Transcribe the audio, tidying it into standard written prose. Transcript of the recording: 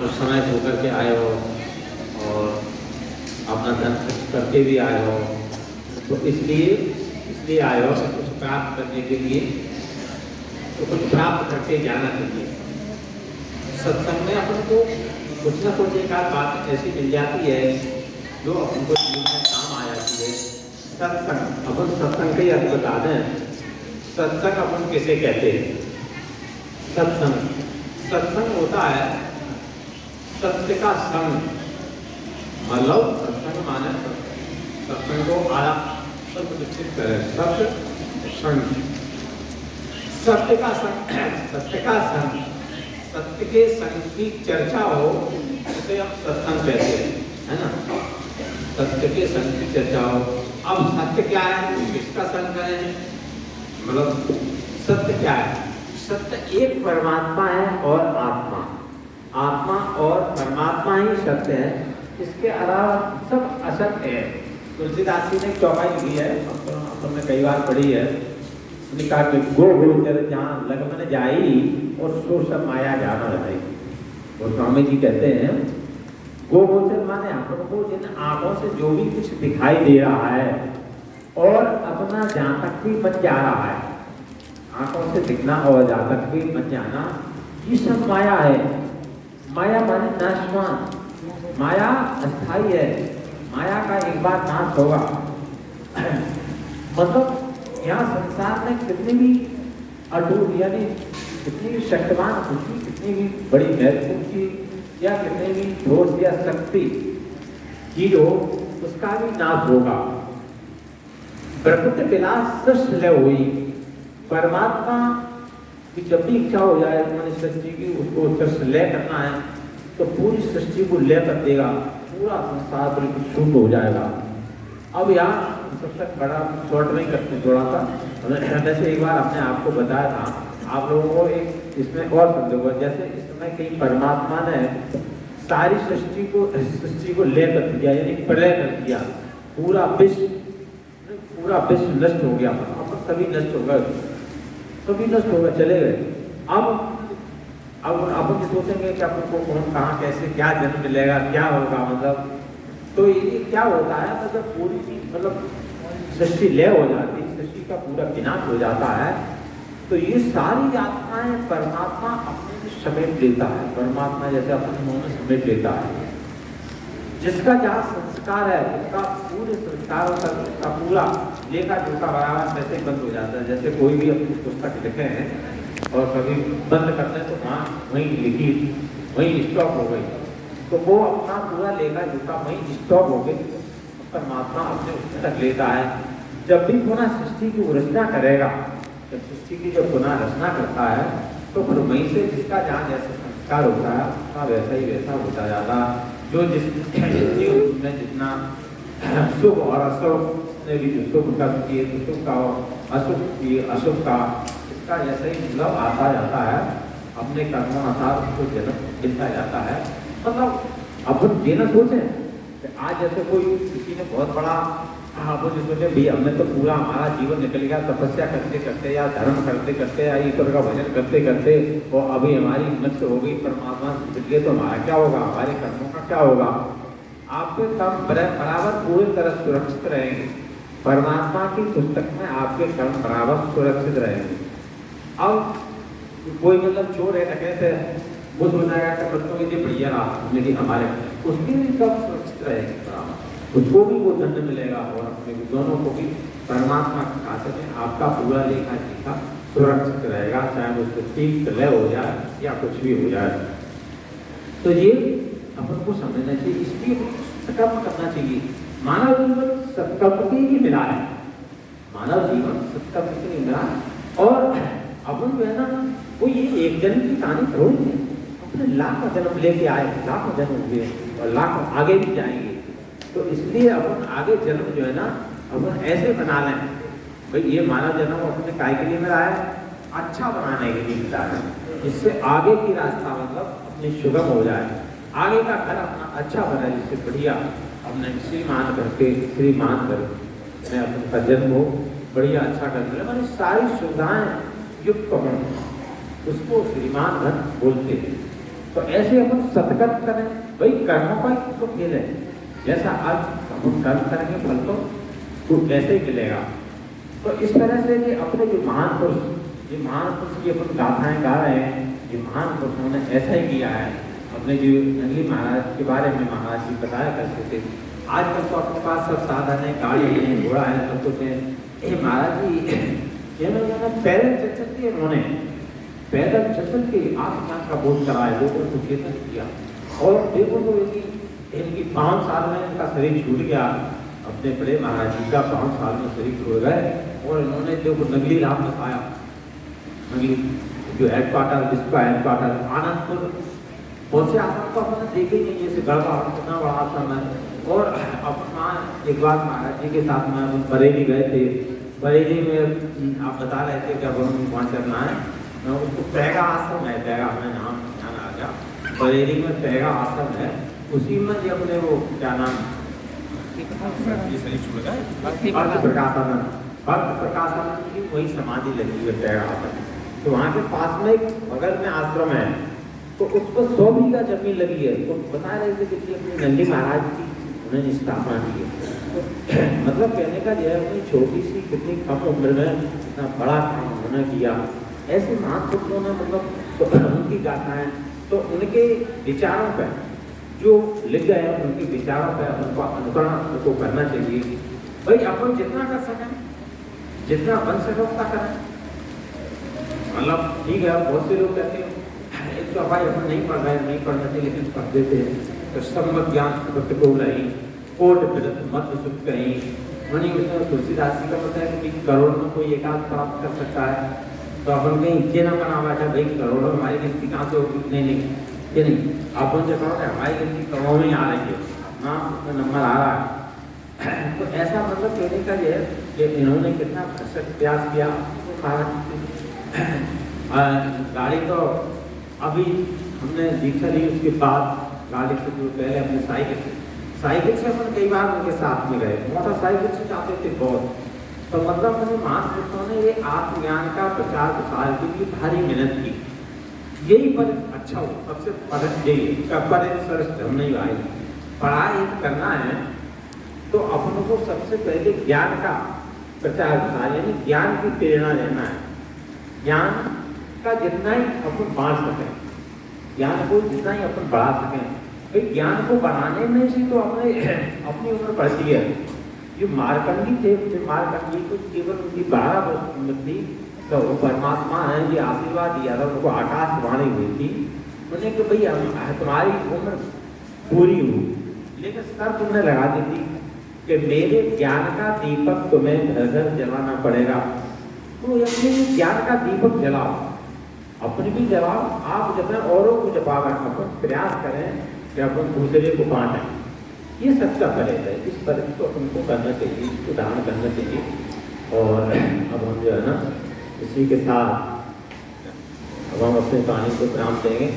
और समय होकर के आए हो और अपना धन खर्च करके भी आए हो, तो इसलिए आए हो कि कुछ प्राप्त करने के लिए, तो कुछ प्राप्त करके जाना चाहिए। सत्संग में अपन को कुछ न कुछ एक आध बात ऐसी मिल जाती है जो अपन को जीवन में काम आ जाती है। सत्संग, अपन सत्संग के अर्थ बता दें। सत्संग अपन किसे कहते हैं? सत्संग होता है सत्य का संग। मतलब सत्संग माने सत्संग को आया सब विकसित करे, सत्य संग, सत्य का संग, सत्य के संग की चर्चा हो उसे हम सत्संग कहते हैं, है ना। सत्य के संग की चर्चा हो। अब सत्य क्या है, किसका संग करें? मतलब सत्य क्या है? सत्य एक परमात्मा है और आत्मा और परमात्मा ही सत्य है। इसके अलावा सब असत्य है। तुलसीदास जी ने चौपाई लिखी है, हमने कई बार पढ़ी है। उन्होंने कहा कि गो गोचर जहाँ लगमन जाई और सो सब माया जाना रही। और स्वामी जी कहते हैं गो गोचर माने हमको जिन आंखों से जो भी कुछ दिखाई दे रहा है और अपना जहाँ तक भी बच जा रहा है, आंखों से दिखना और जहाँ तक भी बच जाना, ये सब माया है। माया माने नाशवान, माया अस्थाई है, माया का एक बार नाश होगा। मतलब यहाँ संसार में कितनी भी अटूट यानी कितनी भी शक्तिमान खुशी, कितनी भी बड़ी महत्वपूर्ण चीज या कितनी भी ठोस या शक्ति चीज हो, उसका भी नाश होगा। प्रकृति विलास सृष्टि लय हुई। परमात्मा की जब भी इच्छा हो जाए मैंने सृष्टि की उसको सृष्टि लय करना है तो पूरी सृष्टि को लय कर देगा, पूरा संसार बिल्कुल शुद्ध हो जाएगा। अब यहाँ सबसे बड़ा शॉर्ट नहीं करते थोड़ा सा, जैसे एक बार अपने आपको बताया था, आप लोगों को एक इसमें और समझ होगा। जैसे इस समय कहीं परमात्मा ने सारी सृष्टि को लय कर दिया यानी प्रलय कर दिया, पूरा विश्व नष्ट हो गया, अब सभी नष्ट हो गए, सभी नष्ट हो गए, चले गए। अब अपन सोचेंगे कि अपन को कौन कहाँ कैसे क्या जन्म मिलेगा, क्या होगा, मतलब तो ये क्या होता है, मतलब पूरी मतलब सृष्टि लय हो जाती है, सृष्टि का पूरा विनाश हो जाता है, तो ये सारी आत्माएं परमात्मा अपने में समेट लेता है। परमात्मा जैसे अपने मुंह में समेट लेता है। जिसका जहाँ संस्कार है उसका पूरे संस्कारों का पूरा लेखा जोखा बराबर वैसे ही बंद हो जाता है। जैसे कोई भी अपनी पुस्तक लिखे हैं और कभी बंद करते हैं तो वहाँ वहीं लिखी वहीं स्टॉप हो गई, तो वो अपना पूरा लेखा जोखा वहीं स्टॉप हो गई। परमात्मा अपने उसमें रख लेता है। जब भी पुनः सृष्टि की रचना करेगा, जब सृष्टि की जब पुनः रचना करता है तो फिर वहीं से जिसका जहाँ जैसे संस्कार होता है उसका वैसा ही वैसा होता जाता। जो जिसमें जितना शुभ और अशुभ ने भी जो शुभ कर्म किए तो शुभ का और अशुभ किए अशुभ का, इसका जैसे ही मतलब आता जाता है, अपने कर्मों अनुसार उसको जन्म मिलता जाता है। मतलब अब ये ना सोचें आज जैसे कोई किसी ने बहुत बड़ा वो जो सोचे भाई हमने तो पूरा हमारा जीवन निकल गया तपस्या करते करते या धर्म करते करते या ईश्वर का भजन करते करते और अभी हमारी मृत्यु हो गई, परमात्मा से मिल गए, तो हमारा क्या होगा, हमारे कर्मों का क्या होगा? आपके कर्म बराबर पूरी तरह सुरक्षित रहेंगे। परमात्मा की पुस्तक में आपके कर्म बराबर सुरक्षित रहेंगे। अब कोई मतलब चोर है डकैत है, वो सोचेगा कि बच्चों के लिए बढ़िया रहा लेकिन हमारे उसके भी कब सुरक्षित रहेंगे बराबर, उसको भी वो दंड मिलेगा और अपने दोनों को भी परमात्मा के खाते में आपका पूरा लेखा जोखा सुरक्षित रहेगा, चाहे वो सृष्टि प्रलय हो जाए या कुछ भी हो जाए। तो ये अपन को समझना चाहिए, इसलिए संकल्प करना चाहिए। मानव जीवन संकल्प के ही मिला है, मानव जीवन संकल्प के ही मिला है। और अपन जो है ना वो ये एक जन्म की कहानी थोड़ी है, अपने लाखों जन्म लेके आए, लाखों जन्म हुए और लाखों आगे भी जाएंगे। तो इसलिए अपन आगे जन्म जो है ना अपन ऐसे बना लें, भाई ये मानव जन्म अपने काय के लिए मिला है, अच्छा बनाने के लिए मिला है, जिससे आगे की रास्ता मतलब अपनी सुगम हो जाए, आगे का घर अपना अच्छा बना, जिससे बढ़िया अपने श्रीमान कर अपने का जन्म हो बढ़िया अच्छा कर मिले, मैंने सारी सुविधाएं युक्त हों, उसको श्रीमान घर बोलते हैं। तो ऐसे अपन सत्कर्म करें, भाई कर्मों का ही तो खेल है। जैसा आज हम कर्म करेंगे फल तो कैसे ही मिलेगा। तो इस तरह से ये अपने जो महान पुरुष, ये महान पुरुष की अपन गाथाएं गा रहे हैं, ये महान पुरुषों ने ऐसा ही किया है। अपने जो नंदी महाराज के बारे में महाराज जी बताया करते थे। आजकल तो अपने पास सब साधन है, गाड़ी है, घोड़ा है, सब कुछ है। ये महाराज जी इन्होंने पैदल चल चल के उन्होंने पैदल चल चल के आत्मज्ञान का बोध कराया, लोगों को चेतन किया। और देखो तो इनकी 5 साल में इनका शरीर छूट गया। अपने बड़े महाराज जी का 5 साल में शरीर छूट गए और इन्होंने देखो नगली राम दिखाया। नगली जो हेडक्वार्टर, जिसका हेडक्वार्टर आनंदपुर, बहुत से आश्रम तो हमने देखे ही नहीं, जैसे गढ़वा कितना बड़ा आश्रम है। और अपना एक बार महाराज जी के साथ में हम बरेली गए थे। बरेली में आप बता रहे थे कि अब हम वहाँ चलना है, मैं उसको पैगा आश्रम है, पैगा हमें नाम ध्यान आ गया, बरेली में पैगा आश्रम है। उसी में जो अपने वो क्या नाम भक्त प्रकाशानंद की वही समाधि लगी है पैगा आश्रम। तो वहाँ के पास में एक बगल में आश्रम है, तो उसको 100 बीघा जमीन लगी है। तो बता रहे थे कि अपनी नंदी महाराज की उन्होंने स्थापना की है। तो मतलब कहने का यह है, अपनी छोटी सी कितनी कम उम्र में इतना बड़ा काम उन्होंने किया। ऐसे महान पुरुषों ने मतलब तो उनकी गाथाएं, तो उनके विचारों पर जो लिख गए हैं, उनके विचारों पर उनको अनुकरण उनको करना चाहिए। भाई अपन जितना कर सकें, जितना बन सके उतना करें। मतलब ठीक है, बहुत से लोग कहते हैं एक तो भाई अपन नहीं पढ़ रहे, नहीं पढ़ना चाहिए, लेकिन पढ़ देते हैं। तो सम्मत ज्ञान सत्य को नहीं, कोट विरत मत सुख कहीं मनी। उसमें तुलसीदास जी का बताया कि करोड़ में कोई एकाध प्राप्त कर सकता है। तो अपन कहीं ये ना बना बैठा भाई करोड़ों हमारी गिनती कहाँ से होगी। नहीं, ये नहीं, अपन जो करोड़ है हमारी गिनती करोड़ों में आ रही है ना, उसमें नंबर आ रहा है। तो ऐसा मतलब कहने का ये है कि इन्होंने कितना प्रयास किया। गाड़ी तो अभी हमने दीक्षा ली, उसके बाद गाड़ी से जो पहले अपने साइकिल से अपन कई बार उनके साथ में गए, मोटरसाइकिल से जाते थे बहुत। तो मतलब मुझे महान पुरुषों ने ये आत्मज्ञान का प्रचार प्रसार के लिए भारी मेहनत की। यही पर अच्छा हो, सबसे परम यही पर धर्म नहीं भाई, पढ़ाई करना है तो अपनों को सबसे पहले ज्ञान का प्रचार प्रसार, यानी ज्ञान की प्रेरणा लेना है। ज्ञान का जितना ही अपन बांट सकें, ज्ञान को जितना ही अपन बढ़ा सकें। भाई ज्ञान को बढ़ाने में से तो अपनी उम्र बढ़ती है। जो मार्कंडी थे, मार्कंडी को केवल उनकी 12 वर्ष उम्र थी, तो वो परमात्मा ने ये आशीर्वाद दिया था, उनको आकाशवाणी हुई थी उन्हें कि भाई तुम्हारी उम्र पूरी हुई, लेकिन सर तुमने लगा दी थी कि मेरे ज्ञान का दीपक तुम्हें घर घर जलाना पड़ेगा। तो अपने ज्ञान का दीपक जलाओ, अपने भी जलाओ, आप जब औरों को जपावे, अपन प्रयास करें कि अपन दूसरे को बांटें। ये सबका फर्ज है, इस फर्ज को उनको करना चाहिए, इसको धारण करना चाहिए। और अब हम जो है ना इसी के साथ अब हम अपने पानी को विराम देंगे।